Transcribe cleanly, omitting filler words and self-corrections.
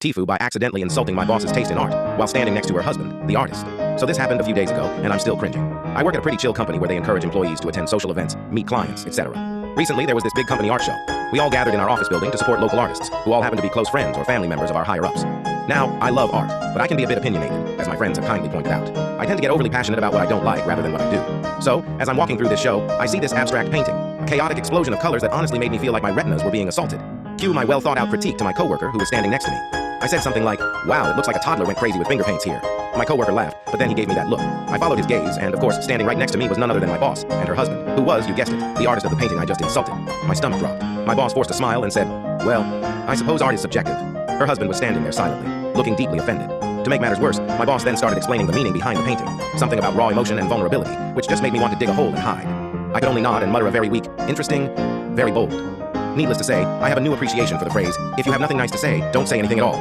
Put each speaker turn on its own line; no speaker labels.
Tifu by accidentally insulting my boss's taste in art while standing next to her husband, the artist. So this happened a few days ago, and I'm still cringing. I work at a pretty chill company where they encourage employees to attend social events, meet clients, etc. Recently, there was this big company art show. We all gathered in our office building to support local artists, who all happen to be close friends or family members of our higher-ups. Now, I love art, but I can be a bit opinionated, as my friends have kindly pointed out. I tend to get overly passionate about what I don't like rather than what I do. So, as I'm walking through this show, I see this abstract painting, a chaotic explosion of colors that honestly made me feel like my retinas were being assaulted. Cue my well-thought-out critique to my coworker who was standing next to me. I said something like, "Wow, it looks like a toddler went crazy with finger paints here." My coworker laughed, but then he gave me that look. I followed his gaze, and of course, standing right next to me was none other than my boss and her husband, who was, you guessed it, the artist of the painting I just insulted. My stomach dropped. My boss forced a smile and said, "Well, I suppose art is subjective." Her husband was standing there silently, looking deeply offended. To make matters worse, my boss then started explaining the meaning behind the painting, something about raw emotion and vulnerability, which just made me want to dig a hole and hide. I could only nod and mutter a very weak, interesting, very bold. Needless to say, I have a new appreciation for the phrase, "If you have nothing nice to say, don't say anything at all."